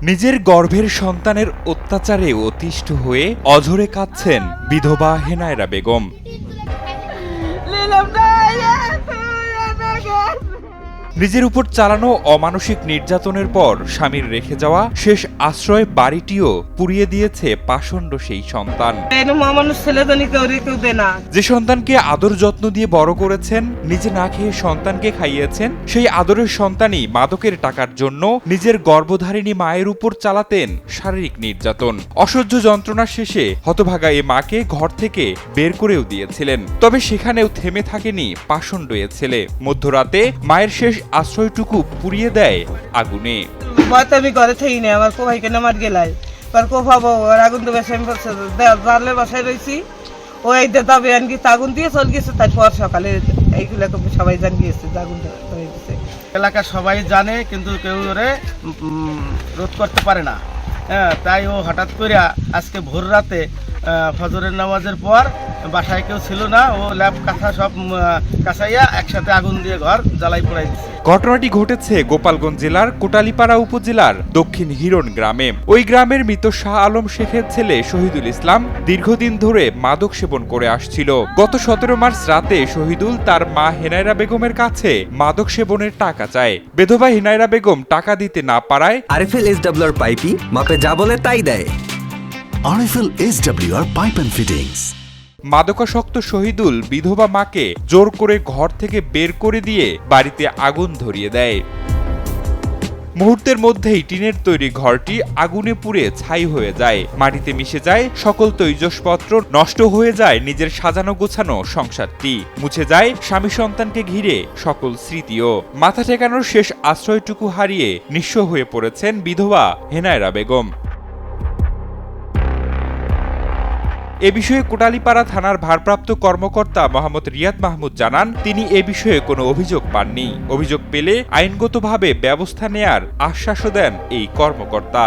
নিজের গর্ভের সন্তানের অত্যাচারে অতিষ্ঠ হয়ে অঝরে কাঁদছেন বিধবা হেনায়রা বেগম। নিজের উপর চালানো অমানসিক নির্যাতনের পর স্বামীর রেখে যাওয়া শেষ আশ্রয় বাড়িটিও পুড়িয়ে দিয়েছে পাষণ্ড সেই সন্তান। যে সন্তানকে আদর যত্ন দিয়ে বড় করেছেন, নিজে না খেয়ে সন্তানকে খাইয়েছেন, সেই আদরের সন্তানই মাদকের টাকার জন্য নিজের গর্ভধারিণী মায়ের উপর চালাতেন শারীরিক নির্যাতন। অসহ্য যন্ত্রণা শেষে হতভাগা এ মাকে ঘর থেকে বের করেও দিয়েছিলেন। তবে সেখানেও থেমে থাকেনি পাষণ্ড এ ছেলে। মধ্যরাতে মায়ের শেষ আশ্রয়টুকু পুড়িয়ে দেয় আগুনে। আমি ঘরে থাকি না, আমার কোভাইকে নামার গেলাই কোভাবো আগুন তো বেশি জানলে বাসায় রয়েছি। ওই দাবি আনকি আগুন দিয়ে চল গেছে, তারপর সকালে এইগুলো সবাই জান গিয়েছে আগুন হয়ে গেছে। এলাকার সবাই জানে, কিন্তু কেউ ওরে রোধ করতে পারে না। হ্যাঁ, তাই ও হঠাৎ করে আজকে ভোর রাতে ফজরের নামাজের পর বাসায় কেউ ছিল না, ও ল্যাব কাঁথা সব কাঁচাইয়া একসাথে আগুন দিয়ে ঘর জ্বালাই পোড়াই দিচ্ছে। ঘটনাটি ঘটেছে গোপালগঞ্জ জেলার কোটালীপাড়া উপজেলার দক্ষিণ হিরণ গ্রামে। ওই গ্রামের মৃত শাহ আলম শেখের ছেলে শহীদুল ইসলাম দীর্ঘদিন ধরে মাদক সেবন করে আসছিল। গত 17 মার্চ রাতে শহীদুল তার মা হেনায়রা বেগমের কাছে মাদক সেবনের টাকা চায়। বিধবা হেনায়রা বেগম টাকা দিতে না পারায় আরএফএল এসডব্লিউআর পাইপই মাপে যা বলে তাই দেয়। RFL SWR pipe and fittings. মাদকাসক্ত শহীদুল বিধবা মাকে জোর করে ঘর থেকে বের করে দিয়ে বাড়িতে আগুন ধরিয়ে দেয়। মুহূর্তের মধ্যেই টিনের তৈরি ঘরটি আগুনে পুড়ে ছাই হয়ে যায়। মাটিতে মিশে যায় সকল তৈজসপত্র, নষ্ট হয়ে যায় নিজের সাজানো গোছানো সংসারটি, মুছে যায় স্বামী সন্তানকে ঘিরে সকল স্মৃতিও। মাথা ঠেকানোর শেষ আশ্রয়টুকু হারিয়ে নিঃস্ব হয়ে পড়েছেন বিধবা হেনায়রা বেগম। এ বিষয়ে কোটালীপাড়া থানার ভারপ্রাপ্ত কর্মকর্তা মোহাম্মদ রিয়াদ মাহমুদ জানান, তিনি এ বিষয়ে কোনো অভিযোগ পাননি। অভিযোগ পেলে আইনগতভাবে ব্যবস্থা নেয়ার আশ্বাসও দেন এই কর্মকর্তা।